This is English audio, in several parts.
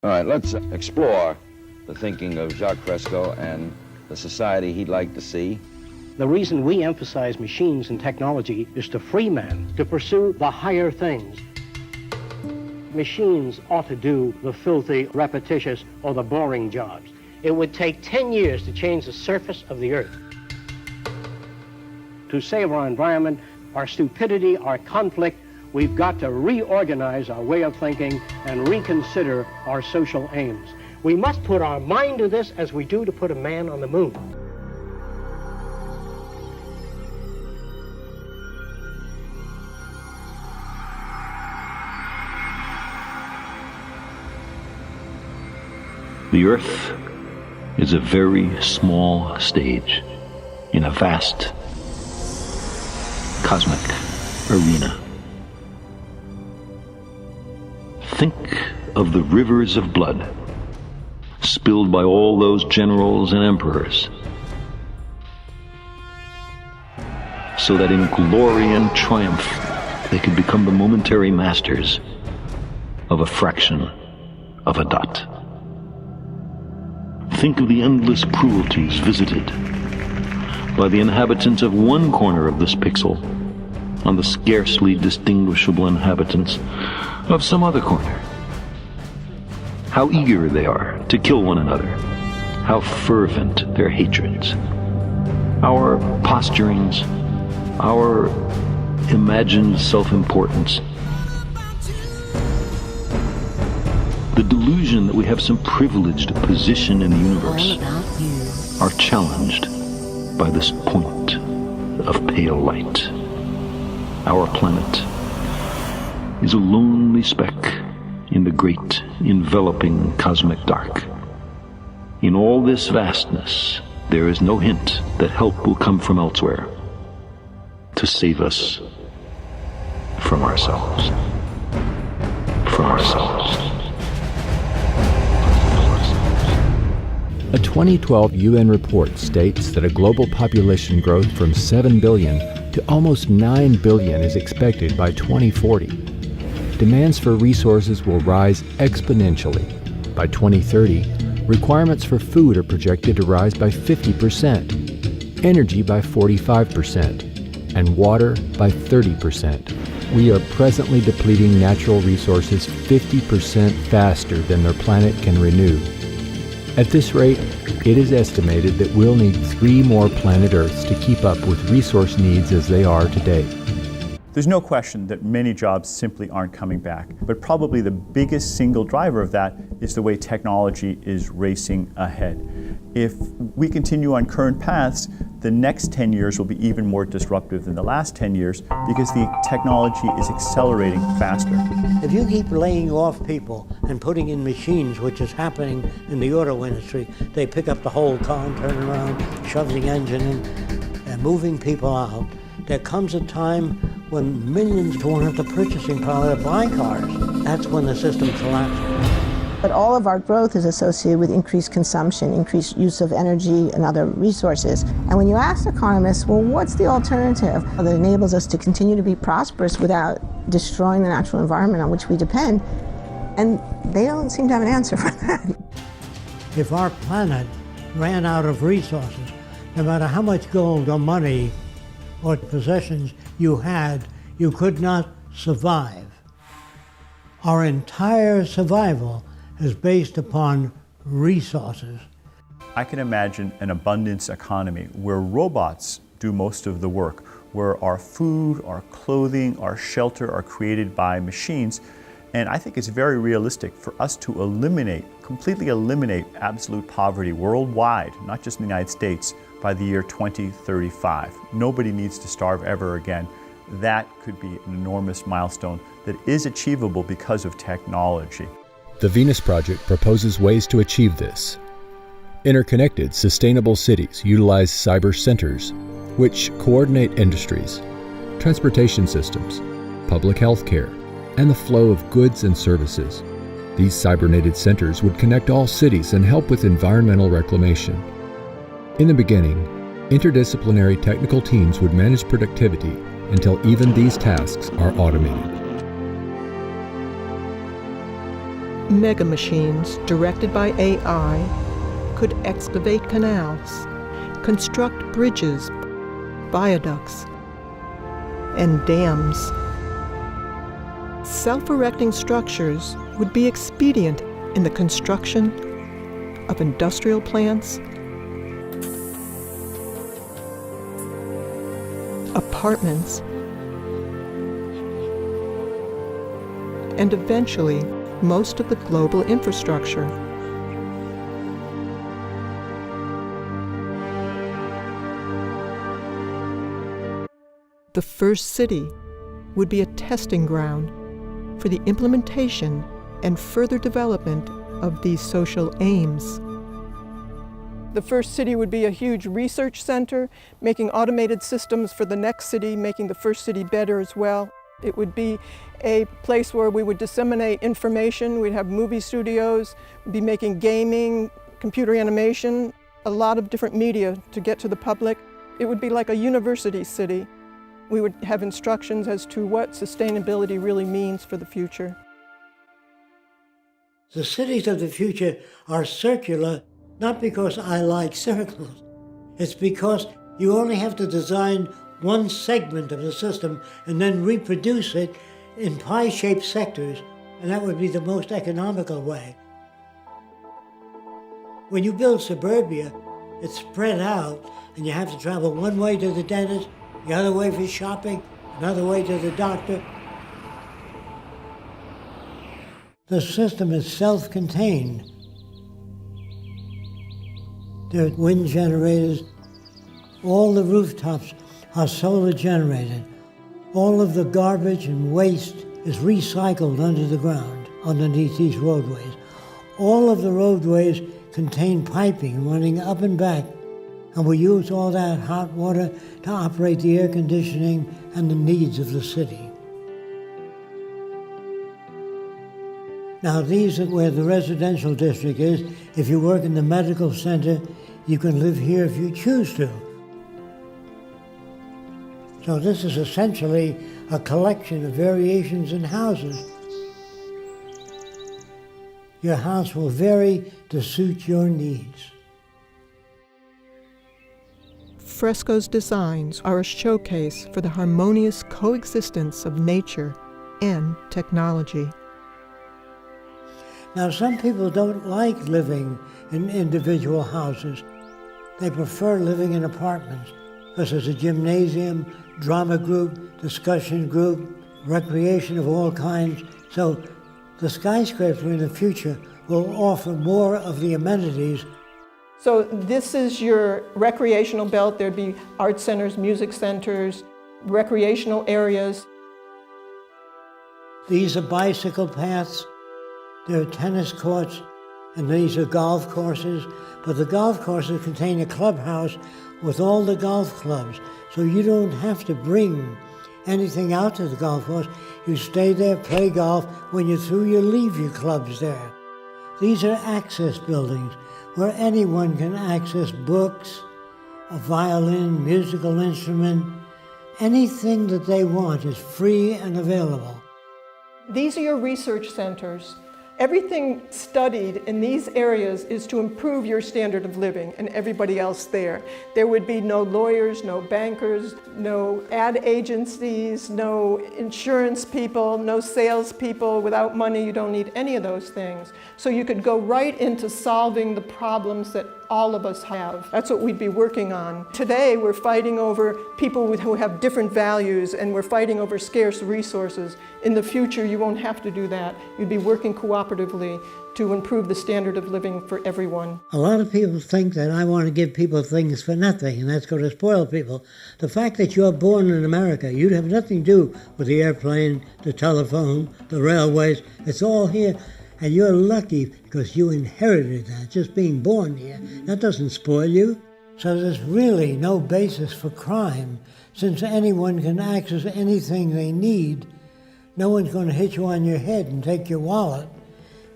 All right, let's explore the thinking of Jacques Fresco and the society he'd like to see. The reason we emphasize machines and technology is to free man to pursue the higher things. Machines ought to do the filthy, repetitious, or the boring jobs. It would take 10 years to change the surface of the earth. To save our environment, our stupidity, our conflict, we've got to reorganize our way of thinking and reconsider our social aims. We must put our mind to this as we do to put a man on the moon. The Earth is a very small stage in a vast cosmic arena. Think of the rivers of blood spilled by all those generals and emperors, so that in glory and triumph they could become the momentary masters of a fraction of a dot. Think of the endless cruelties visited by the inhabitants of one corner of this pixel on the scarcely distinguishable inhabitants of some other corner. How eager they are to kill one another. How fervent their hatreds. Our posturings, our imagined self-importance. The delusion that we have some privileged position in the universe are challenged by this point of pale light. Our planet is a lonely speck in the great enveloping cosmic dark. In all this vastness, there is no hint that help will come from elsewhere to save us from ourselves. From ourselves. A 2012 UN report states that a global population growth from 7 billion to almost 9 billion is expected by 2040. Demands for resources will rise exponentially. By 2030, requirements for food are projected to rise by 50%, energy by 45%, and water by 30%. We are presently depleting natural resources 50% faster than their planet can renew. At this rate, it is estimated that we'll need 3 more planet Earths to keep up with resource needs as they are today. There's no question that many jobs simply aren't coming back, but probably the biggest single driver of that is the way technology is racing ahead. If we continue on current paths, the next 10 years will be even more disruptive than the last 10 years because the technology is accelerating faster. If you keep laying off people and putting in machines, which is happening in the auto industry, they pick up the whole car and turn around, shove the engine in, and moving people out, there comes a time when millions won't have the purchasing power to buy cars. That's when the system collapses. But all of our growth is associated with increased consumption, increased use of energy and other resources. And when you ask economists, well, what's the alternative that enables us to continue to be prosperous without destroying the natural environment on which we depend? And they don't seem to have an answer for that. If our planet ran out of resources, no matter how much gold or money or possessions you had, you could not survive. Our entire survival is based upon resources. I can imagine an abundance economy where robots do most of the work, where our food, our clothing, our shelter are created by machines. And I think it's very realistic for us to completely eliminate absolute poverty worldwide, not just in the United States, by the year 2035. Nobody needs to starve ever again. That could be an enormous milestone that is achievable because of technology. The Venus Project proposes ways to achieve this. Interconnected, sustainable cities utilize cyber centers, which coordinate industries, transportation systems, public health care, and the flow of goods and services. These cybernated centers would connect all cities and help with environmental reclamation. In the beginning, interdisciplinary technical teams would manage productivity until even these tasks are automated. mega machines directed by AI could excavate canals, construct bridges, viaducts, and dams. Self-erecting structures would be expedient in the construction of industrial plants, apartments, and eventually most of the global infrastructure. The first city would be a testing ground for the implementation and further development of these social aims. The first city would be a huge research center, making automated systems for the next city, making the first city better as well. It would be a place where we would disseminate information. We'd have movie studios, be making gaming, computer animation, a lot of different media to get to the public. It would be like a university city. We would have instructions as to what sustainability really means for the future. The cities of the future are circular, not because I like circles. It's because you only have to design one segment of the system and then reproduce it in pie-shaped sectors, and that would be the most economical way. When you build suburbia, it's spread out, and you have to travel one way to the dentist, the other way for shopping, another way to the doctor. The system is self-contained. There are wind generators. All the rooftops are solar generated. All of the garbage and waste is recycled under the ground, underneath these roadways. All of the roadways contain piping running up and back, and we use all that hot water to operate the air conditioning and the needs of the city. Now, these are where the residential district is. If you work in the medical center, you can live here if you choose to. So this is essentially a collection of variations in houses. Your house will vary to suit your needs. Fresco's designs are a showcase for the harmonious coexistence of nature and technology. Now, some people don't like living in individual houses. They prefer living in apartments because there's a gymnasium, drama group, discussion group, recreation of all kinds. So the skyscraper in the future will offer more of the amenities. So this is your recreational belt. There'd be art centers, music centers, recreational areas. These are bicycle paths. There are tennis courts, and these are golf courses. But the golf courses contain a clubhouse with all the golf clubs. So you don't have to bring anything out to the golf course. You stay there, play golf. When you're through, you leave your clubs there. These are access buildings where anyone can access books, a violin, musical instrument. Anything that they want is free and available. These are your research centers. Everything studied in these areas is to improve your standard of living and everybody else there. There would be no lawyers, no bankers, no ad agencies, no insurance people, no salespeople. Without money, you don't need any of those things. So you could go right into solving the problems that all of us have. That's what we'd be working on. Today, we're fighting over people who have different values, and we're fighting over scarce resources. In the future, you won't have to do that. You'd be working cooperatively to improve the standard of living for everyone. A lot of people think that I want to give people things for nothing, and that's going to spoil people. The fact that you're born in America, you'd have nothing to do with the airplane, the telephone, the railways. It's all here. And you're lucky because you inherited that, just being born here. That doesn't spoil you. So there's really no basis for crime. Since anyone can access anything they need, no one's going to hit you on your head and take your wallet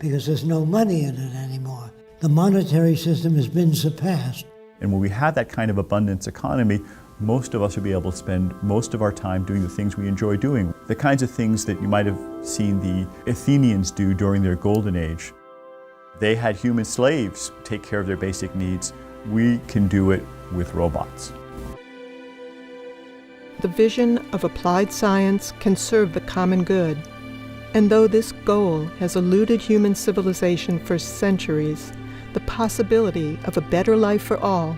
because there's no money in it anymore. The monetary system has been surpassed. And when we have that kind of abundance economy, most of us will be able to spend most of our time doing the things we enjoy doing. The kinds of things that you might have seen the Athenians do during their golden age. They had human slaves take care of their basic needs. We can do it with robots. The vision of applied science can serve the common good. And though this goal has eluded human civilization for centuries, the possibility of a better life for all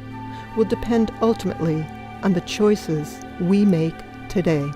will depend ultimately on the choices we make today.